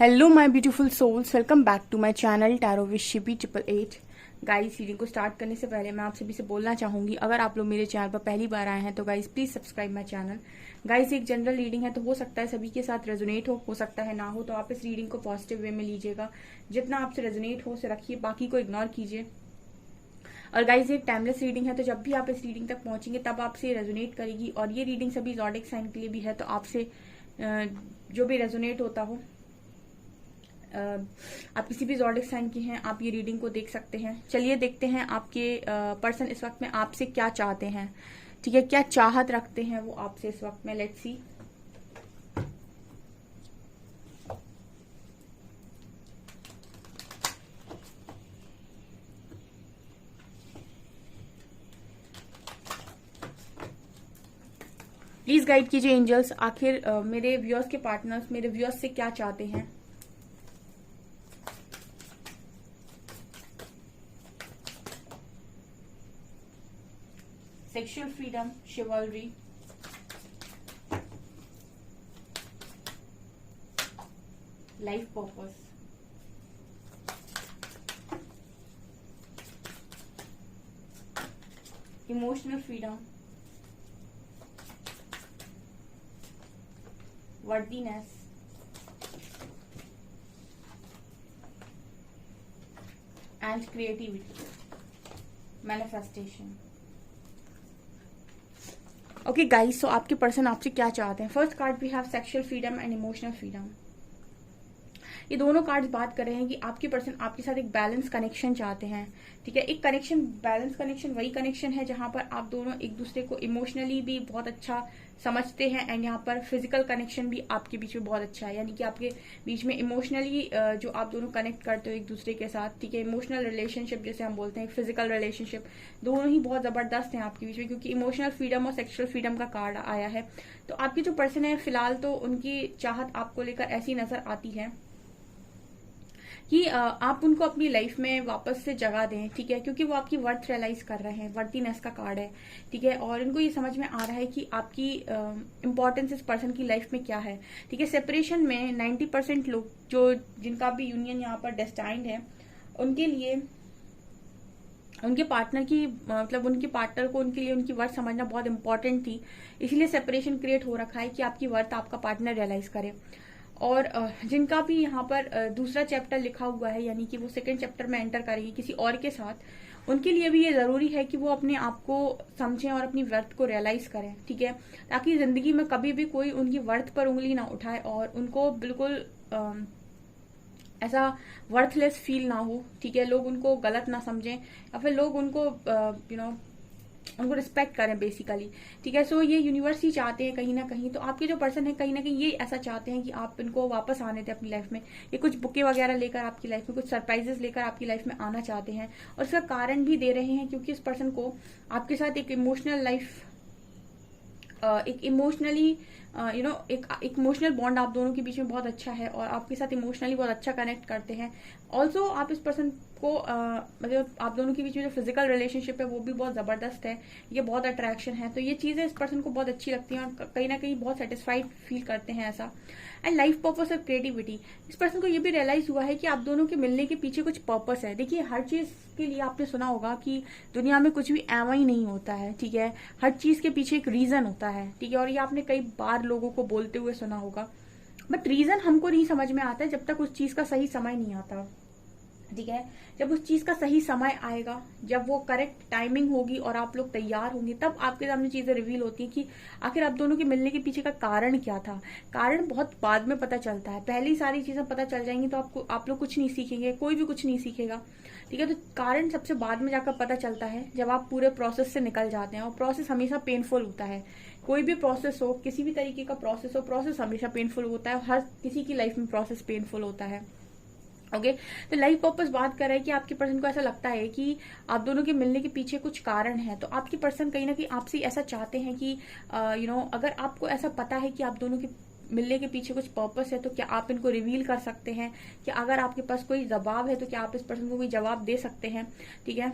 Hello my beautiful souls, welcome back to my channel tarot with Shibi 888। Guys, reading को start करने से पहले मैं आप सभी से बोलना चाहूंगी, अगर आप लोग मेरे चैनल पर पहली बार आए हैं तो guys please subscribe my channel. Guys, एक जनरल रीडिंग है तो हो सकता है सभी के साथ रेजोनेट हो सकता है ना हो, तो आप इस रीडिंग को पॉजिटिव वे में लीजिएगा। जितना आपसे रेजोनेट हो उसे रखिए, बाकी को इग्नोर कीजिए। और गाइज, ये टाइमलेस रीडिंग है तो जब भी आप इस रीडिंग तक पहुंचेंगे तब आपसे रेजोनेट करेगी। और ये रीडिंग सभी ज़ोडिएक साइन के लिए भी है, तो आपसे जो भी रेजोनेट होता हो, आप किसी भी ज़ोडिएक साइन की हैं, आप ये रीडिंग को देख सकते हैं। चलिए देखते हैं आपके पर्सन इस वक्त में आपसे क्या चाहते हैं। ठीक है, क्या चाहत रखते हैं वो आपसे इस वक्त में। Let's see. प्लीज गाइड कीजिए एंजल्स, आखिर मेरे व्यूअर्स के पार्टनर्स मेरे व्यूअर्स से क्या चाहते हैं। Sexual freedom, chivalry, life purpose, emotional freedom, worthiness, and creativity, manifestation. Okay guys, so आपके पर्सन आपसे क्या चाहते हैं। First card we have sexual freedom and emotional freedom. ये दोनों कार्ड्स बात कर रहे हैं कि आपके पर्सन आपके साथ एक बैलेंस कनेक्शन चाहते हैं। ठीक है, एक कनेक्शन, बैलेंस कनेक्शन वही कनेक्शन है जहां पर आप दोनों एक दूसरे को इमोशनली भी बहुत अच्छा समझते हैं, एंड यहाँ पर फिजिकल कनेक्शन भी आपके बीच में बहुत अच्छा है। यानी कि आपके बीच में इमोशनली जो आप दोनों कनेक्ट करते हो एक दूसरे के साथ, ठीक है, इमोशनल रिलेशनशिप जैसे हम बोलते हैं, फिजिकल रिलेशनशिप, दोनों ही बहुत जबरदस्त हैं आपके बीच में, क्योंकि इमोशनल फ्रीडम और सेक्सुअल फ्रीडम का कार्ड आया है। तो आपकी जो पर्सन है फिलहाल तो उनकी चाहत आपको लेकर ऐसी नजर आती है कि आप उनको अपनी लाइफ में वापस से जगह दें। ठीक है, क्योंकि वो आपकी वर्थ रियलाइज कर रहे हैं, वर्थीनेस का कार्ड है। ठीक है, और इनको ये समझ में आ रहा है कि आपकी इंपॉर्टेंस इस पर्सन की लाइफ में क्या है। ठीक है, सेपरेशन में 90% लोग जो जिनका भी यूनियन यहाँ पर डेस्टाइंड है, उनके लिए उनके पार्टनर की मतलब उनके पार्टनर को उनके लिए उनकी वर्थ समझना बहुत इंपॉर्टेंट थी। इसलिए सेपरेशन क्रिएट हो रखा है कि आपकी वर्थ आपका पार्टनर रियलाइज करे। और जिनका भी यहाँ पर दूसरा चैप्टर लिखा हुआ है, यानी कि वो सेकंड चैप्टर में एंटर करेगी किसी और के साथ, उनके लिए भी ये जरूरी है कि वो अपने आप को समझें और अपनी वर्थ को रियलाइज करें। ठीक है, ताकि जिंदगी में कभी भी कोई उनकी वर्थ पर उंगली ना उठाए और उनको बिल्कुल ऐसा वर्थलेस फील ना हो। ठीक है, लोग उनको गलत ना समझें या फिर लोग उनको उनको रिस्पेक्ट करें बेसिकली। ठीक है, सो ये यूनिवर्स ही चाहते हैं कहीं ना कहीं। तो आपके जो पर्सन है कहीं ना कहीं ये ऐसा चाहते हैं कि आप इनको वापस आने दें अपनी लाइफ में। ये कुछ बुके वगैरह लेकर आपकी लाइफ में, कुछ सरप्राइजेस लेकर आपकी लाइफ में आना चाहते हैं, और इसका कारण भी दे रहे हैं क्योंकि इस पर्सन को आपके साथ एक इमोशनल लाइफ, एक इमोशनली एक इमोशनल बॉन्ड आप दोनों के बीच में बहुत अच्छा है, और आपके साथ इमोशनली बहुत अच्छा कनेक्ट करते हैं। ऑल्सो आप इस पर्सन को मतलब आप दोनों के बीच में जो फिजिकल रिलेशनशिप है वो भी बहुत जबरदस्त है, ये बहुत अट्रैक्शन है। तो ये चीजें इस पर्सन को बहुत अच्छी लगती हैं और कहीं ना कहीं बहुत सेटिस्फाइड फील करते हैं ऐसा। एंड लाइफ पर्पस और क्रिएटिविटी, इस पर्सन को ये भी रियलाइज हुआ है कि आप दोनों के मिलने के पीछे कुछ पर्पस है। देखिए, हर चीज के लिए आपने सुना होगा कि दुनिया में कुछ भी एवं ही नहीं होता है। ठीक है, हर चीज के पीछे एक रीजन होता है। ठीक है, और ये आपने कई बार लोगों को बोलते हुए सुना होगा, बट रीजन हमको नहीं समझ में आता है जब तक उस चीज का सही समय नहीं आता। ठीक है, जब उस चीज का सही समय आएगा, जब वो करेक्ट टाइमिंग होगी और आप लोग तैयार होंगे, तब आपके सामने चीजें रिवील होती हैं कि आखिर आप दोनों के मिलने के पीछे का कारण क्या था। कारण बहुत बाद में पता चलता है, पहले ही सारी चीजें पता चल जाएंगी तो आप लोग कुछ नहीं सीखेंगे, कोई भी कुछ नहीं सीखेगा। ठीक है, तो कारण सबसे बाद में जाकर पता चलता है जब आप पूरे प्रोसेस से निकल जाते हैं, और प्रोसेस हमेशा पेनफुल होता है। कोई भी प्रोसेस हो, किसी भी तरीके का प्रोसेस हो, प्रोसेस हमेशा पेनफुल होता है। हर किसी की लाइफ में प्रोसेस पेनफुल होता है। ओके, तो लाइफ पर्पस बात कर रहा है कि आपके पर्सन को ऐसा लगता है कि आप दोनों के मिलने के पीछे कुछ कारण है। तो आपके पर्सन कहीं ना कहीं आपसे ऐसा चाहते हैं कि अगर आपको ऐसा पता है कि आप दोनों के मिलने के पीछे कुछ पर्पस है, तो क्या आप इनको रिवील कर सकते हैं। कि अगर आपके पास कोई जवाब है तो क्या आप इस पर्सन को कोई जवाब दे सकते हैं। ठीक है,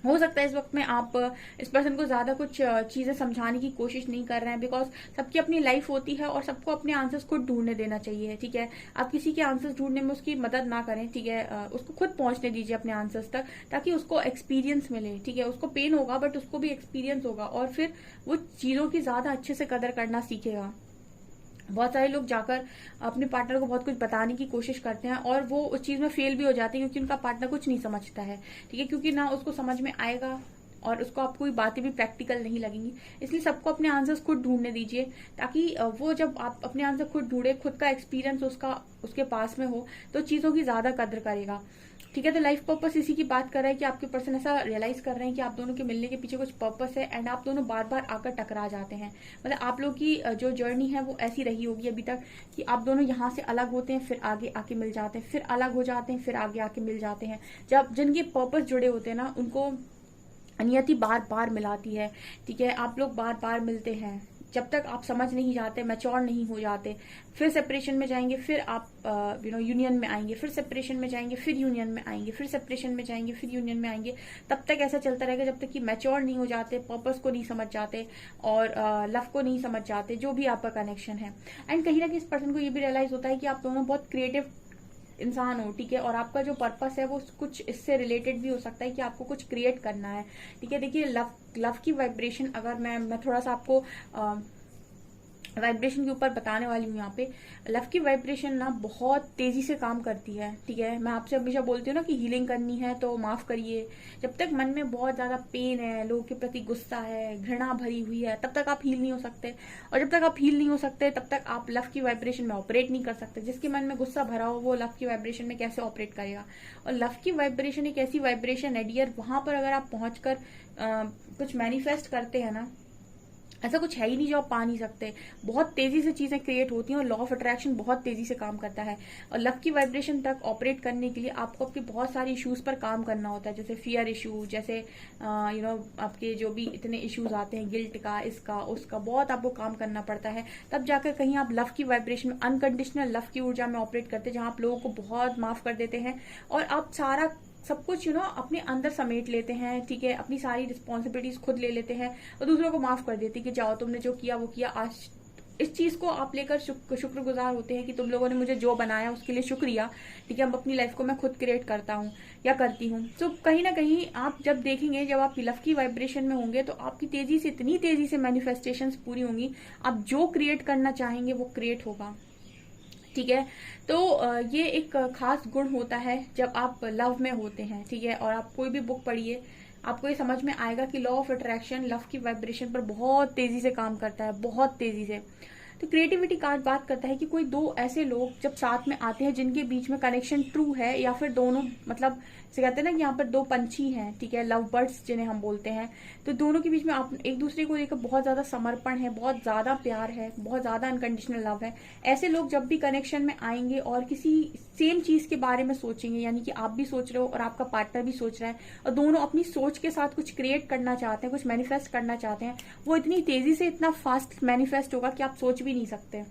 हो सकता है इस वक्त में आप इस पर्सन को ज्यादा कुछ चीजें समझाने की कोशिश नहीं कर रहे हैं, बिकॉज सबकी अपनी लाइफ होती है और सबको अपने आंसर्स खुद ढूंढने देना चाहिए, ठीक है। आप किसी के आंसर्स ढूंढने में उसकी मदद ना करें, ठीक है। उसको खुद पहुंचने दीजिए अपने आंसर्स तक, ताकि उसको एक्सपीरियंस मिले, ठीक है। उसको पेन होगा बट उसको भी एक्सपीरियंस होगा और फिर वो चीजों की ज्यादा अच्छे से कदर करना सीखेगा। बहुत सारे लोग जाकर अपने पार्टनर को बहुत कुछ बताने की कोशिश करते हैं और वो उस चीज में फेल भी हो जाते हैं, क्योंकि उनका पार्टनर कुछ नहीं समझता है, ठीक है। क्योंकि ना उसको समझ में आएगा और उसको आपको कोई बातें भी प्रैक्टिकल नहीं लगेंगी। इसलिए सबको अपने आंसर्स खुद ढूंढने दीजिए, ताकि वो जब आप अपने आंसर खुद ढूंढे, खुद का एक्सपीरियंस उसके पास में हो, तो चीजों की ज्यादा कदर करेगा, ठीक है। तो लाइफ पर्पस इसी की बात कर रहा है कि आपके पर्सन ऐसा रियलाइज कर रहे हैं कि आप दोनों के मिलने के पीछे कुछ पर्पस है, एंड आप दोनों बार बार आकर टकरा जाते हैं। मतलब आप लोग की जो जर्नी है वो ऐसी रही होगी अभी तक कि आप दोनों यहाँ से अलग होते हैं, फिर आगे आके मिल जाते हैं, फिर अलग हो जाते हैं, फिर आगे आके मिल जाते हैं। जब जिनके पर्पस जुड़े होते हैं ना, उनको नियति बार बार मिलाती है, ठीक है। आप लोग बार बार मिलते हैं जब तक आप समझ नहीं जाते, मैच्योर नहीं हो जाते। फिर सेपरेशन में जाएंगे, फिर आप यूनियन में आएंगे, फिर सेपरेशन में जाएंगे, फिर यूनियन में आएंगे, फिर सेपरेशन में जाएंगे, फिर यूनियन में आएंगे। तब तक ऐसा चलता रहेगा जब तक कि मैच्योर नहीं हो जाते, पर्पस को नहीं समझ जाते और लव को नहीं समझ जाते, जो भी आपका कनेक्शन है। एंड कहीं ना कहीं इस पर्सन को ये भी रियलाइज होता है कि आप दोनों बहुत क्रिएटिव इंसान हो, ठीक है। और आपका जो पर्पस है वो कुछ इससे रिलेटेड भी हो सकता है कि आपको कुछ क्रिएट करना है, ठीक है। देखिए लव की वाइब्रेशन, अगर मैं थोड़ा सा आपको वाइब्रेशन के ऊपर बताने वाली हूँ यहाँ पे। लव की वाइब्रेशन ना बहुत तेजी से काम करती है, ठीक है। मैं आपसे हमेशा बोलती हूँ ना कि हीलिंग करनी है तो माफ करिए। जब तक मन में बहुत ज्यादा पेन है, लोगों के प्रति गुस्सा है, घृणा भरी हुई है, तब तक आप हील नहीं हो सकते। और जब तक आप हील नहीं हो सकते, तब तक आप लव की वाइब्रेशन में ऑपरेट नहीं कर सकते। जिसके मन में गुस्सा भरा हो वो लव की वाइब्रेशन में कैसे ऑपरेट करेगा। और लव की वाइब्रेशन एक ऐसी वाइब्रेशन है डियर, वहां पर अगर आप पहुंचकर कुछ मैनिफेस्ट करते हैं ना, ऐसा कुछ है ही नहीं जो आप पा नहीं सकते। बहुत तेजी से चीजें क्रिएट होती हैं और लॉ ऑफ अट्रैक्शन बहुत तेजी से काम करता है। और लव की वाइब्रेशन तक ऑपरेट करने के लिए आपको आपके बहुत सारे इश्यूज पर काम करना होता है, जैसे फियर इशू, जैसे आपके जो भी इतने इश्यूज आते हैं, गिल्ट का, इसका उसका, बहुत आपको काम करना पड़ता है। तब जाकर कहीं आप लव की वाइब्रेशन में, अनकंडीशनल लव की ऊर्जा में ऑपरेट करते हैं, जहां आप लोगों को बहुत माफ कर देते हैं और आप सारा सब कुछ अपने अंदर समेट लेते हैं, ठीक है। अपनी सारी रिस्पॉन्सिबिलिटीज खुद ले लेते हैं और दूसरों को माफ कर देते हैं कि जाओ, तुमने जो किया वो किया। आज इस चीज को आप लेकर शुक्रगुजार होते हैं कि तुम लोगों ने मुझे जो बनाया उसके लिए शुक्रिया, ठीक है। अब अपनी लाइफ को मैं खुद क्रिएट करता हूँ या करती हूँ। तो कहीं ना कहीं आप जब देखेंगे, जब आप लव की वाइब्रेशन में होंगे, तो आपकी तेजी से, इतनी तेजी से मैनिफेस्टेशंस पूरी होंगी। आप जो क्रिएट करना चाहेंगे वो क्रिएट होगा, ठीक है। तो ये एक खास गुण होता है जब आप लव में होते हैं, ठीक है। और आप कोई भी बुक पढ़िए, आपको ये समझ में आएगा कि लॉ ऑफ अट्रैक्शन लव की वाइब्रेशन पर बहुत तेजी से काम करता है, बहुत तेजी से। तो क्रिएटिविटी कार्ड बात करता है कि कोई दो ऐसे लोग जब साथ में आते हैं जिनके बीच में कनेक्शन ट्रू है, या फिर दोनों, मतलब से कहते हैं ना कि यहाँ पर दो पंछी हैं, ठीक है, लव बर्ड्स जिन्हें हम बोलते हैं। तो दोनों के बीच में आप एक दूसरे को लेकर बहुत ज्यादा समर्पण है, बहुत ज्यादा प्यार है, बहुत ज्यादा अनकंडीशनल लव है। ऐसे लोग जब भी कनेक्शन में आएंगे और किसी सेम चीज के बारे में सोचेंगे, यानी कि आप भी सोच रहे हो और आपका पार्टनर भी सोच रहा है, और दोनों अपनी सोच के साथ कुछ क्रिएट करना चाहते हैं, कुछ मैनिफेस्ट करना चाहते हैं, वो इतनी तेजी से, इतना फास्ट मैनिफेस्ट होगा कि आप सोच भी नहीं सकते,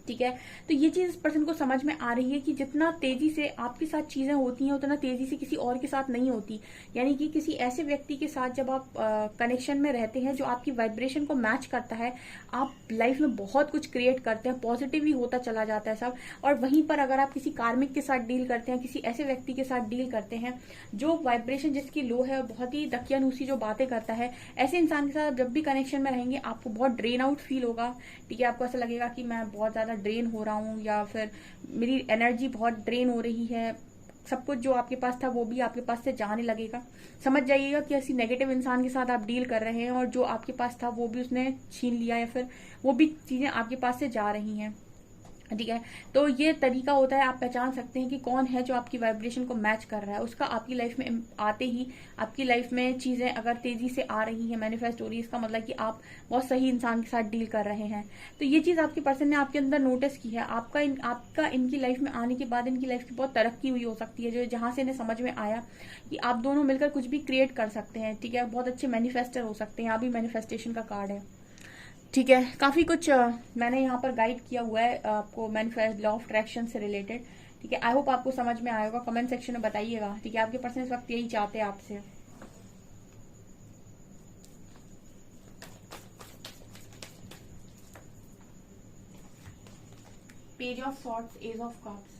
ठीक है। तो ये चीज इस पर्सन को समझ में आ रही है कि जितना तेजी से आपके साथ चीजें होती हैं, उतना तेजी से किसी और के साथ नहीं होती। यानी कि किसी ऐसे व्यक्ति के साथ जब आप कनेक्शन में रहते हैं जो आपकी वाइब्रेशन को मैच करता है, आप लाइफ में बहुत कुछ क्रिएट करते हैं, पॉजिटिव ही होता चला जाता है सब। और वहीं पर अगर आप किसी कार्मिक के साथ डील करते हैं, किसी ऐसे व्यक्ति के साथ डील करते हैं जो वाइब्रेशन जिसकी लो है और बहुत ही दकियानूसी जो बातें करता है, ऐसे इंसान के साथ जब भी कनेक्शन में रहेंगे आपको बहुत ड्रेन आउट फील होगा, ठीक है। आपको ऐसा लगेगा कि मैं बहुत ज्यादा ड्रेन हो रहा हूँ, या फिर मेरी एनर्जी बहुत ड्रेन हो रही है, सब कुछ जो आपके पास था वो भी आपके पास से जाने लगेगा। समझ जाइएगा कि ऐसी नेगेटिव इंसान के साथ आप डील कर रहे हैं और जो आपके पास था वो भी उसने छीन लिया, या फिर वो भी चीजें आपके पास से जा रही हैं, ठीक है। तो ये तरीका होता है, आप पहचान सकते हैं कि कौन है जो आपकी वाइब्रेशन को मैच कर रहा है। उसका आपकी लाइफ में आते ही आपकी लाइफ में चीजें अगर तेजी से आ रही हैं, मैनिफेस्ट हो रही है, इसका मतलब कि आप बहुत सही इंसान के साथ डील कर रहे हैं। तो ये चीज आपके पर्सन ने आपके अंदर नोटिस की है। आपका इनकी लाइफ में आने के बाद इनकी लाइफ की बहुत तरक्की हुई हो सकती है, जो जहां से इन्हें समझ में आया कि आप दोनों मिलकर कुछ भी क्रिएट कर सकते हैं, ठीक है। बहुत अच्छे मैनिफेस्टर हो सकते हैं। यहाँ भी मैनिफेस्टेशन का कार्ड है, ठीक है। काफी कुछ मैंने यहाँ पर गाइड किया हुआ है आपको मैनिफेस्ट लॉ ऑफ अट्रैक्शन से रिलेटेड, ठीक है। आई होप आपको समझ में आएगा। कमेंट सेक्शन में बताइएगा, ठीक है। आपके पर्सन इस वक्त यही चाहते हैं आपसे। Page of swords, ace of cups,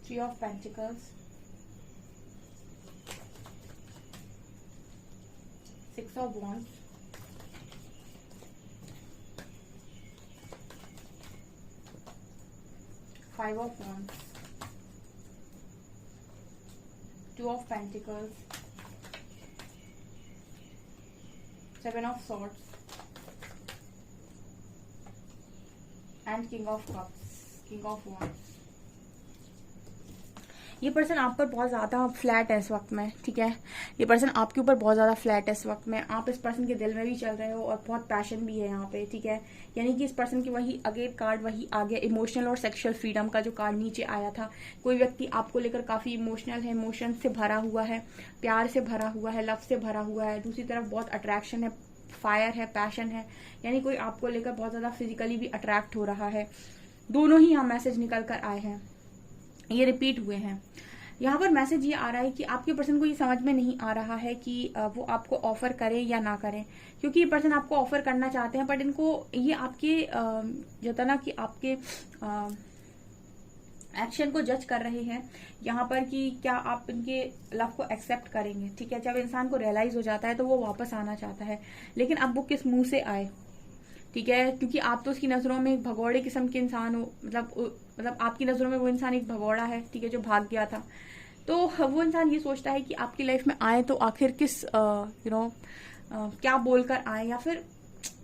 three of pentacles, six of wands, five of wands, two of pentacles, seven of swords and king of cups, king of wands। ये पर्सन आप पर बहुत ज्यादा फ्लैट है इस वक्त में, ठीक है। ये पर्सन आपके ऊपर बहुत ज्यादा फ्लैट है इस वक्त में। आप इस पर्सन के दिल में भी चल रहे हो और बहुत पैशन भी है यहाँ पे, ठीक है। यानी कि इस पर्सन की वही अगेन कार्ड वही आ गया, इमोशनल और सेक्सुअल फ्रीडम का जो कार्ड नीचे आया था। कोई व्यक्ति आपको लेकर काफी इमोशनल है, इमोशन से भरा हुआ है, प्यार से भरा हुआ है, लव से भरा हुआ है। दूसरी तरफ बहुत अट्रैक्शन है, फायर है, पैशन है, यानी कोई आपको लेकर बहुत ज्यादा फिजिकली भी अट्रैक्ट हो रहा है। दोनों ही यहाँ मैसेज निकल कर आए हैं, ये रिपीट हुए हैं। यहाँ पर मैसेज ये आ रहा है कि आपके पर्सन को ये समझ में नहीं आ रहा है कि वो आपको ऑफर करें या ना करें, क्योंकि ये पर्सन आपको ऑफर करना चाहते हैं, बट इनको ये आपके जो था ना कि आपके एक्शन को जज कर रहे हैं यहाँ पर कि क्या आप इनके लव को एक्सेप्ट करेंगे, ठीक है। जब इंसान को रियलाइज हो जाता है तो वो वापस आना चाहता है, लेकिन अब वो किस मुंह से आए, ठीक है। क्योंकि आप तो उसकी नजरों में एक भगोड़े किस्म के इंसान हो, मतलब आपकी नजरों में वो इंसान एक भगोड़ा है, ठीक है, जो भाग गया था। तो वो इंसान ये सोचता है कि आपकी लाइफ में आए तो आखिर किस क्या बोलकर आए, या फिर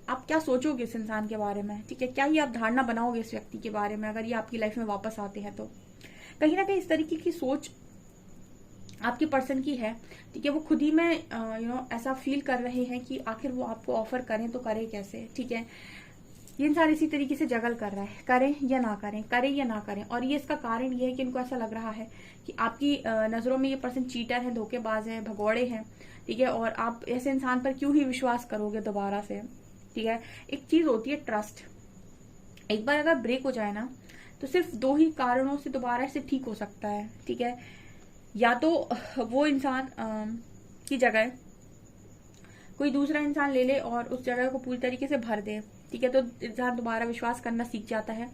आप क्या सोचोगे इस इंसान के बारे में, ठीक है। क्या ही आप धारणा बनाओगे इस व्यक्ति के बारे में अगर ये आपकी लाइफ में वापस आते हैं। तो कहीं ना कहीं इस तरीके की सोच आपके पर्सन की है, ठीक है। वो खुद ही में ऐसा फील कर रहे हैं कि आखिर वो आपको ऑफर करें तो करें कैसे, ठीक है। ये इंसान इसी तरीके से जगल कर रहा है, करें या ना करें, करें या ना करें। और ये इसका कारण ये है कि इनको ऐसा लग रहा है कि आपकी नजरों में ये पर्सन चीटर है, धोखेबाज है, भगोड़े हैं, ठीक है। और आप ऐसे इंसान पर क्यों ही विश्वास करोगे दोबारा से, ठीक है। एक चीज होती है ट्रस्ट, एक बार अगर ब्रेक हो जाए ना तो सिर्फ दो ही कारणों से दोबारा से ठीक हो सकता है, ठीक है। या तो वो इंसान की जगह कोई दूसरा इंसान ले ले और उस जगह को पूरी तरीके से भर दे, ठीक है, तो इंसान दोबारा विश्वास करना सीख जाता है।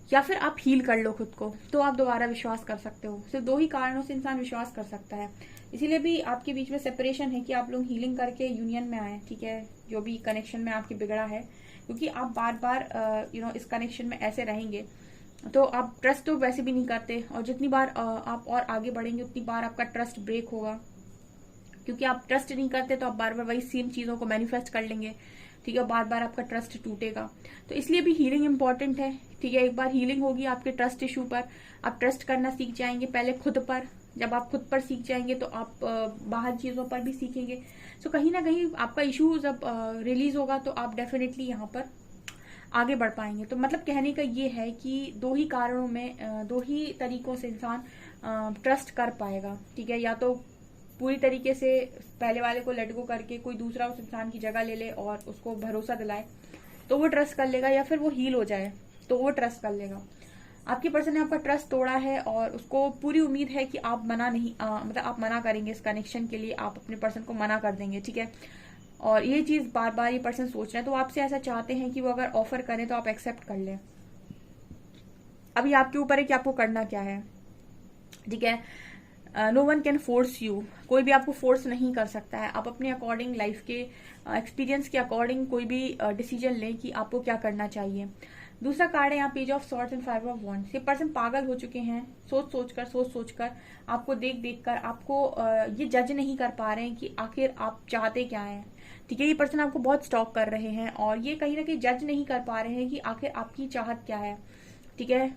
या फिर आप हील कर लो खुद को तो आप दोबारा विश्वास कर सकते हो। सिर्फ दो ही कारणों से इंसान विश्वास कर सकता है। इसीलिए भी आपके बीच में सेपरेशन है कि आप लोग हीलिंग करके यूनियन में आए, ठीक है, जो भी कनेक्शन में आपके बिगड़ा है। क्योंकि आप बार बार इस कनेक्शन में ऐसे रहेंगे तो आप ट्रस्ट तो वैसे भी नहीं करते, और जितनी बार आप और आगे बढ़ेंगे उतनी बार आपका ट्रस्ट ब्रेक होगा। क्योंकि आप ट्रस्ट नहीं करते तो आप बार बार वही सेम चीजों को मैनिफेस्ट कर लेंगे, ठीक है, बार बार आपका ट्रस्ट टूटेगा। तो इसलिए भी हीलिंग इंपॉर्टेंट है, ठीक है। एक बार हीलिंग होगी आपके ट्रस्ट इशू पर, आप ट्रस्ट करना सीख जाएंगे पहले खुद पर। जब आप खुद पर सीख जाएंगे तो आप बाहर चीजों पर भी सीखेंगे। तो कहीं ना कहीं आपका इशू जब रिलीज होगा तो आप डेफिनेटली यहाँ पर आगे बढ़ पाएंगे। तो मतलब कहने का ये है कि दो ही कारणों में दो ही तरीकों से इंसान ट्रस्ट कर पाएगा, ठीक है। या तो पूरी तरीके से पहले वाले को लेट गो करके कोई दूसरा उस इंसान की जगह ले ले और उसको भरोसा दिलाए तो वो ट्रस्ट कर लेगा, या फिर वो हील हो जाए तो वो ट्रस्ट कर लेगा। आपकी पर्सन ने आपका ट्रस्ट तोड़ा है और उसको पूरी उम्मीद है कि आप मना नहीं मतलब आप मना करेंगे इस कनेक्शन के लिए, आप अपने पर्सन को मना कर देंगे, ठीक है। और ये चीज बार बार ये पर्सन सोच रहे हैं, तो आपसे ऐसा चाहते हैं कि वो अगर ऑफर करें तो आप एक्सेप्ट कर लें। अभी आपके ऊपर है कि आपको करना क्या है, ठीक है। No one can force you, कोई भी आपको फोर्स नहीं कर सकता है। आप अपने अकॉर्डिंग लाइफ के एक्सपीरियंस के अकॉर्डिंग कोई भी डिसीजन लें कि आपको क्या करना चाहिए। दूसरा कार्ड है यहाँ page of swords and five of wands. ये पर्सन पागल हो चुके हैं, सोच सोच कर आपको देख कर आपको ये जज नहीं कर पा रहे हैं कि आखिर आप चाहते क्या हैं, ठीक है। ये पर्सन आपको बहुत स्टॉक कर रहे हैं और ये कहीं ना कहीं जज नहीं कर पा रहे हैं कि आखिर आपकी चाहत क्या है, ठीक है।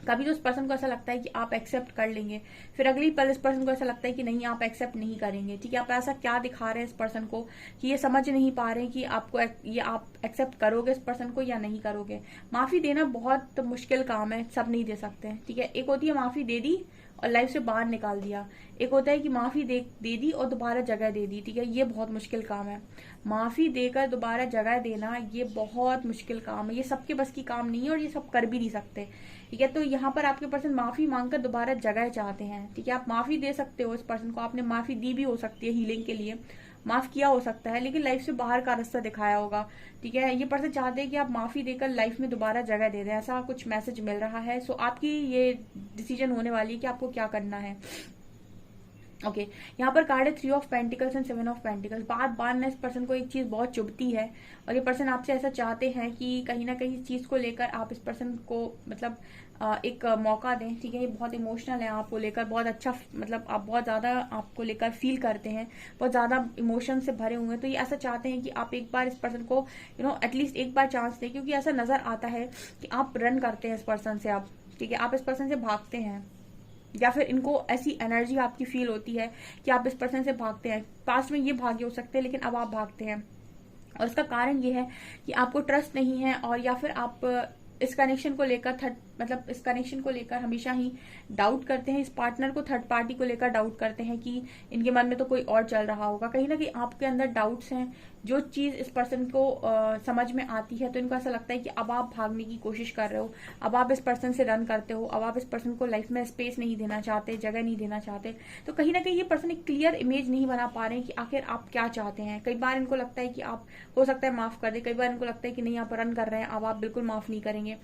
कभी तो इस पर्सन को ऐसा लगता है कि आप एक्सेप्ट कर लेंगे, फिर अगली पल इस पर्सन को ऐसा लगता है कि नहीं आप एक्सेप्ट नहीं करेंगे, ठीक है। आप ऐसा क्या दिखा रहे हैं इस पर्सन को कि ये समझ नहीं पा रहे हैं कि आपको ये आप एक्सेप्ट करोगे इस पर्सन को या नहीं करोगे। माफी देना बहुत मुश्किल काम है, सब नहीं दे सकते हैं, ठीक है। एक होती है माफी दे दी और लाइफ से बाहर निकाल दिया। एक होता है कि माफी दे दी और दोबारा जगह दे दी, ठीक है, ये बहुत मुश्किल काम है। माफी देकर दोबारा जगह देना ये बहुत मुश्किल काम है, ये सबके बस की काम नहीं है और ये सब कर भी नहीं सकते, ठीक है। तो यहाँ पर आपके पर्सन माफी मांगकर दोबारा जगह चाहते हैं, ठीक है। आप माफी दे सकते हो इस पर्सन को, आपने माफी दी भी हो सकती है हीलिंग के लिए, माफ किया हो सकता है, लेकिन लाइफ से बाहर का रास्ता दिखाया होगा, ठीक है। ये पर्सन चाहते हैं कि आप माफी देकर लाइफ में दोबारा जगह दे दें, ऐसा कुछ मैसेज मिल रहा है। सो आपकी ये डिसीजन होने वाली है कि आपको क्या करना है। ओके यहाँ पर कार्ड है 3 of pentacles and 7 of pentacles. बार बार ना इस पर्सन को एक चीज बहुत चुभती है और ये पर्सन आपसे ऐसा चाहते हैं कि कहीं ना कहीं इस चीज को लेकर आप इस पर्सन को मतलब एक मौका दें, ठीक है। ये बहुत इमोशनल है आपको लेकर, बहुत अच्छा मतलब आप बहुत ज्यादा आपको लेकर फील करते हैं, बहुत ज्यादा इमोशन से भरे हुए हैं। तो ये ऐसा चाहते हैं कि आप एक बार इस पर्सन को एटलीस्ट एक बार चांस दें, क्योंकि ऐसा नजर आता है कि आप रन करते हैं इस पर्सन से, आप ठीक है, आप इस पर्सन से भागते हैं, या फिर इनको ऐसी एनर्जी आपकी फील होती है कि आप इस पर्सन से भागते हैं। पास्ट में ये भागे हो सकते हैं, लेकिन अब आप भागते हैं और इसका कारण ये है कि आपको ट्रस्ट नहीं है, और या फिर आप इस कनेक्शन को लेकर इस कनेक्शन को लेकर हमेशा ही डाउट करते हैं, इस पार्टनर को थर्ड पार्टी को लेकर डाउट करते हैं कि इनके मन में तो कोई और चल रहा होगा। कहीं ना कहीं आपके अंदर डाउट्स हैं, जो चीज इस पर्सन को समझ में आती है तो इनको ऐसा लगता है कि अब आप भागने की कोशिश कर रहे हो, अब आप इस पर्सन से रन करते हो, अब आप इस पर्सन को लाइफ में स्पेस नहीं देना चाहते, जगह नहीं देना चाहते। तो कहीं ना कहीं ये पर्सन एक क्लियर इमेज नहीं बना पा रहे हैं कि आखिर आप क्या चाहते हैं। कई बार इनको लगता है कि आप हो सकता है माफ कर दे, कई बार इनको लगता है कि नहीं आप रन कर रहे हैं, अब आप बिल्कुल माफ नहीं करेंगे,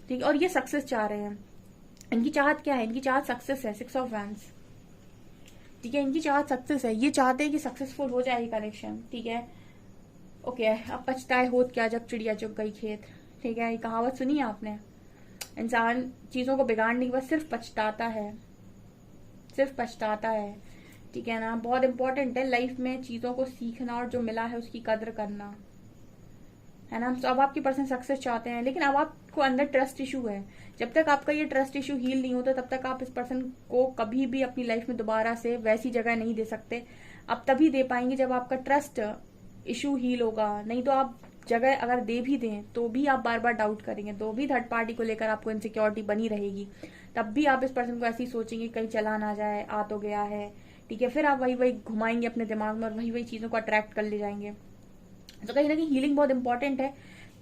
ठीक है। और ये सक्सेस चाह रहे हैं, इनकी चाहत क्या है, इनकी चाहत सक्सेस है, 6 ऑफ वैंड्स, ठीक है। इनकी चाहत सक्सेस है, ये चाहते हैं कि सक्सेसफुल हो जाए कनेक्शन, ठीक है। ओके अब पछताए होत क्या जब चिड़िया चुग गई खेत, ठीक है। ये कहावत सुनी है आपने, इंसान चीजों को बिगाड़ने के बाद सिर्फ पछताता है, सिर्फ पछताता है, ठीक है ना। बहुत इंपॉर्टेंट है लाइफ में चीजों को सीखना और जो मिला है उसकी कद्र करना, है ना। तो अब आपकी पर्सन सक्सेस चाहते हैं, लेकिन अब आपको अंदर ट्रस्ट इशू है। जब तक आपका ये ट्रस्ट इशू हील नहीं होता तब तक आप इस पर्सन को कभी भी अपनी लाइफ में दोबारा से वैसी जगह नहीं दे सकते। आप तभी दे पाएंगे जब आपका ट्रस्ट इशू हील होगा, नहीं तो आप जगह अगर दे भी दें तो भी आप बार बार डाउट करेंगे, तो भी थर्ड पार्टी को लेकर आपको इनसिक्योरिटी बनी रहेगी, तब भी आप इस पर्सन को ऐसे ही सोचेंगे कहीं चला ना जाए, आ तो गया है, ठीक है। फिर आप वही वही घुमाएंगे अपने दिमाग में और वही वही चीजों को अट्रैक्ट कर ले जाएंगे। तो कहीं ना कहीं हीलिंग बहुत इंपॉर्टेंट है,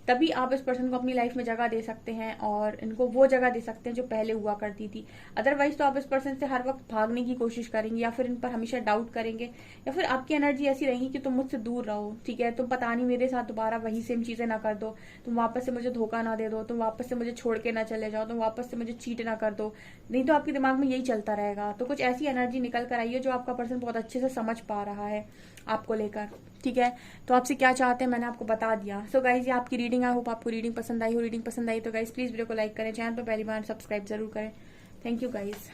तभी आप इस पर्सन को अपनी लाइफ में जगह दे सकते हैं और इनको वो जगह दे सकते हैं जो पहले हुआ करती थी। अदरवाइज तो आप इस पर्सन से हर वक्त भागने की कोशिश करेंगे, या फिर इन पर हमेशा डाउट करेंगे, या फिर आपकी एनर्जी ऐसी रहेगी कि तुम मुझसे दूर रहो, ठीक है। तुम पता नहीं मेरे साथ दोबारा वही सेम चीजें ना कर दो, तुम वापस से मुझे धोखा ना दे दो, तुम वापस से मुझे छोड़ के ना चले जाओ, तुम वापस से मुझे चीट ना कर दो, नहीं तो आपके दिमाग में यही चलता रहेगा। तो कुछ ऐसी एनर्जी निकल कर आई है जो आपका पर्सन बहुत अच्छे से समझ पा रहा है आपको लेकर, ठीक है। तो आपसे क्या चाहते हैं मैंने आपको बता दिया। सो गाइज ये आपकी रीडिंग, आई होप आपको रीडिंग पसंद आई हो। रीडिंग पसंद आई तो गाइज प्लीज वीडियो को लाइक करें, चैनल पर पहली बार सब्सक्राइब जरूर करें। Thank you guys.